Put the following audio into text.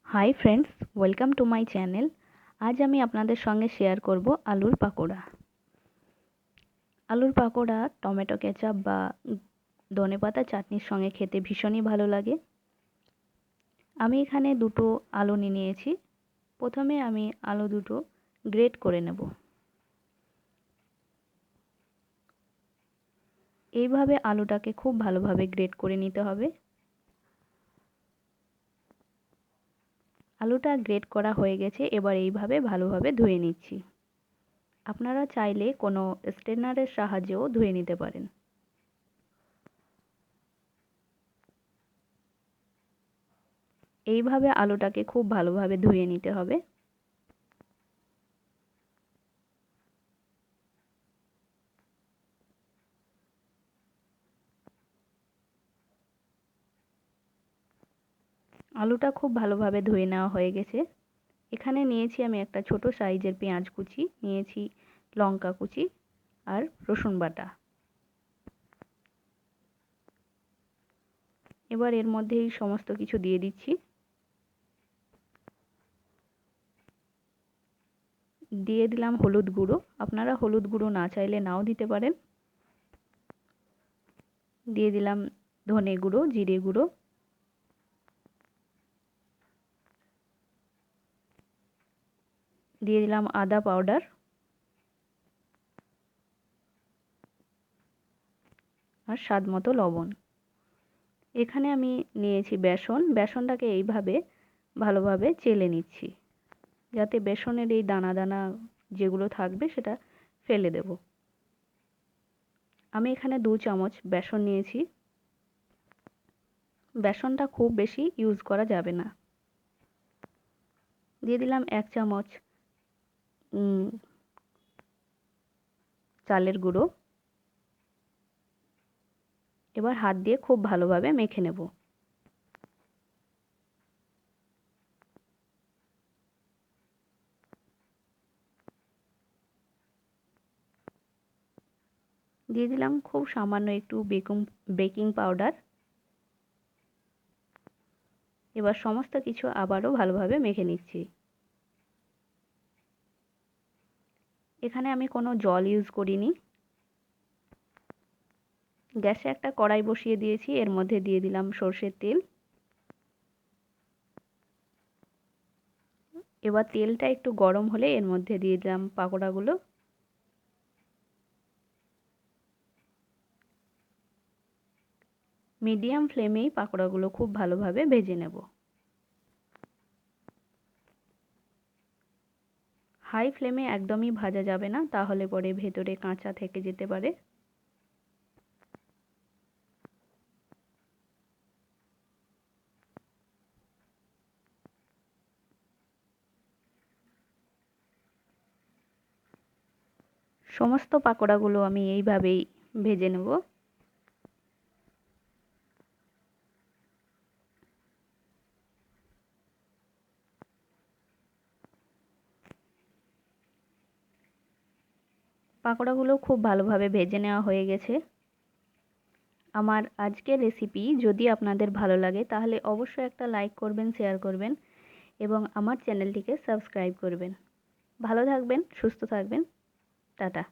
Hi friends, welcome to my channel. আজ আমি আপনাদের সঙ্গে শেয়ার করব আলুর পাকোড়া। আলুর পাকোড়া টমেটো কেচাপ বা ধনেপাতা চাটনির সঙ্গে খেতে ভীষণই ভালো লাগে। আমি এখানে দুটো আলু নিয়েছি। প্রথমে আমি আলু দুটো গ্রেট করে নেব। এইভাবে আলুটাকে খুব ভালোভাবে গ্রেট করে নিতে হবে। আলুটা গ্রেট করা হয়ে গেছে, এবার এইভাবে ভালোভাবে ধুয়ে নিচ্ছি। আপনারা চাইলে কোনো স্ট্রেনারের সাহায্যেও ধুয়ে নিতে পারেন। এইভাবে আলুটাকে খুব ভালোভাবে ধুয়ে নিতে হবে। আলুটা খুব ভালোভাবে ধুয়ে নেওয়া হয়ে গেছে। এখানে নিয়েছি আমি একটা ছোট সাইজের পেঁয়াজ কুচি, নিয়েছি লঙ্কা কুচি আর রসুন বাটা। এবার এর মধ্যে এই সমস্ত কিছু দিয়ে দিচ্ছি। দিয়ে দিলাম হলুদ গুঁড়ো। আপনারা হলুদ গুঁড়ো না চাইলে নাও দিতে পারেন। দিয়ে দিলাম ধনে গুঁড়ো, জিরে গুঁড়ো, দিয়ে দিলাম আদা পাউডার আর স্বাদ মতো লবণ। এখানে আমি নিয়েছি বেসন। বেসনটাকে এইভাবে ভালোভাবে চেলে নিচ্ছি, যাতে বেসনের এই দানা দানা যেগুলো থাকবে সেটা ফেলে দেব। আমি এখানে 2 চামচ বেসন নিয়েছি। বেসনটা খুব বেশি ইউজ করা যাবে না। দিয়ে দিলাম 1 চামচ চালের গুঁড়ো। এবার হাত দিয়ে খুব ভালোভাবে মেখে নেব। দিয়ে দিলাম খুব সামান্য একটু বেকিং পাউডার। এবার সমস্ত কিছু আবারও ভালোভাবে মেখে নিচ্ছি। এখানে আমি কোনো জল ইউজ করিনি। গ্যাসে একটা কড়াই বসিয়ে দিয়েছি, এর মধ্যে দিয়ে দিলাম সর্ষের তেল। এবার তেলটা একটু গরম হলে এর মধ্যে দিয়ে দিলাম পাকোড়াগুলো। মিডিয়াম ফ্লেমেই পাকোড়াগুলো খুব ভালোভাবে ভেজে নেব। হাই ফ্লেমে একদমই ভাজা যাবে না, তাহলে পরে ভেতরে কাঁচা থেকে যেতে পারে। সমস্ত পাকোড়াগুলো আমি এইভাবেই ভেজে নেব। পাকোড়াগুলো খুব ভালোভাবে ভেজে নেওয়া হয়ে গেছে। আমার আজকের রেসিপি যদি আপনাদের ভালো লাগে তাহলে অবশ্যই একটা লাইক করবেন, শেয়ার করবেন এবং আমার চ্যানেলটিকে সাবস্ক্রাইব করবেন। ভালো থাকবেন, সুস্থ থাকবেন। টাটা।